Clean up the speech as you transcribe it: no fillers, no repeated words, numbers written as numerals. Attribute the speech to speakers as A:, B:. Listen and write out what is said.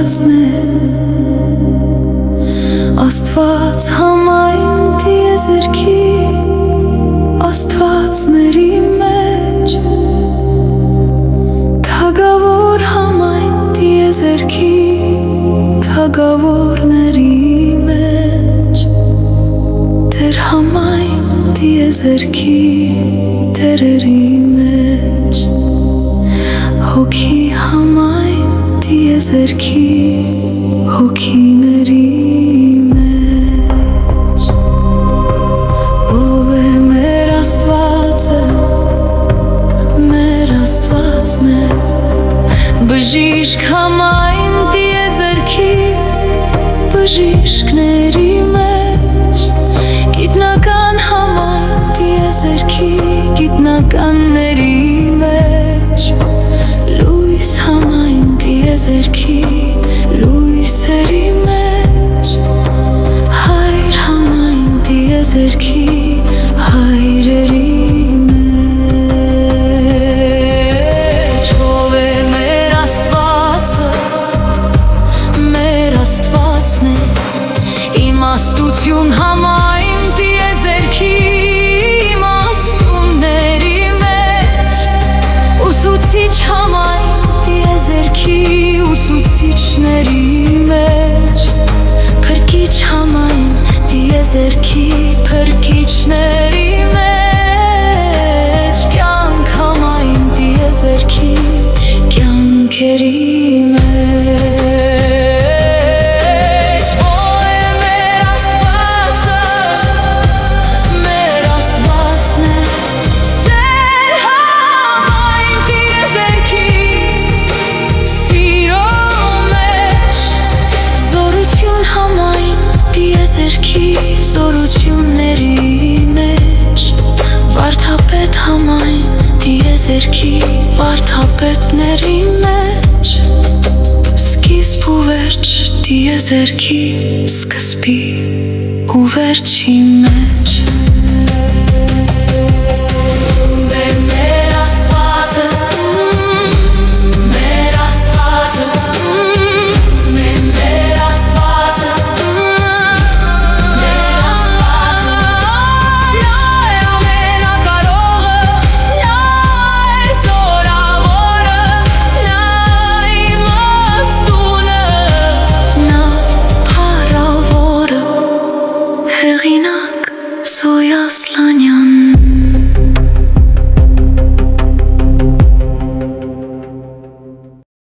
A: Աստվածն է, Աստված համայն տիեզերքի, Աստվածների մեջ, թագավոր համայն տիեզերքի, թագավորների մեջ, Տեր համայն տիեզերքի, տերերի մեջ, Հոգի համայն տիեզերքի, հոգիների մեջ։ Ով է մեր Աստվածը, մեր Աստվածն է, բժիշկ համայն տիեզերքի, բժիշկների մեջ, գիտնական համայն տիեզերքի, գիտնականների մեջ, լույս համայն տիեզերքի, լույսերի մեջ, հայր համայն տիեզերքի, հայրերի մեջ։ Ով է մեր Աստվածը, մեր Աստվածն է, իմաստություն համայն տիեզերքի, իմաստունների մեջ, ուսուցիչ համայն տիեզերքի, ուսուցիչների մեջ, փրկիչ համայն տիեզերքի, փրկիչների մեջ, կյանք համայն տիեզերքի, կյանքերի մեջ։ Ո՞վ է մեր Աստվածը, մեր Աստվածն է, սեր համայն տիեզերքի, սիրո մեջ, զորություն համայն տիեզերքի, զորությունների մեջ, վարդապետ համայն տիեզերքի, վարդապետների մեջ, սկիզբ ու վերջ տիեզերքի, սկզբի ու վերջի մեջ։ Մեր Աստվածը, մեր Աստվածը, մեր Աստվածը, մեր Աստվածը, նա է ամենակարողը, նա է զորավորը, նա իմաստունը, նա փառավորը, հեղինակ Զոյա Ասլանյան։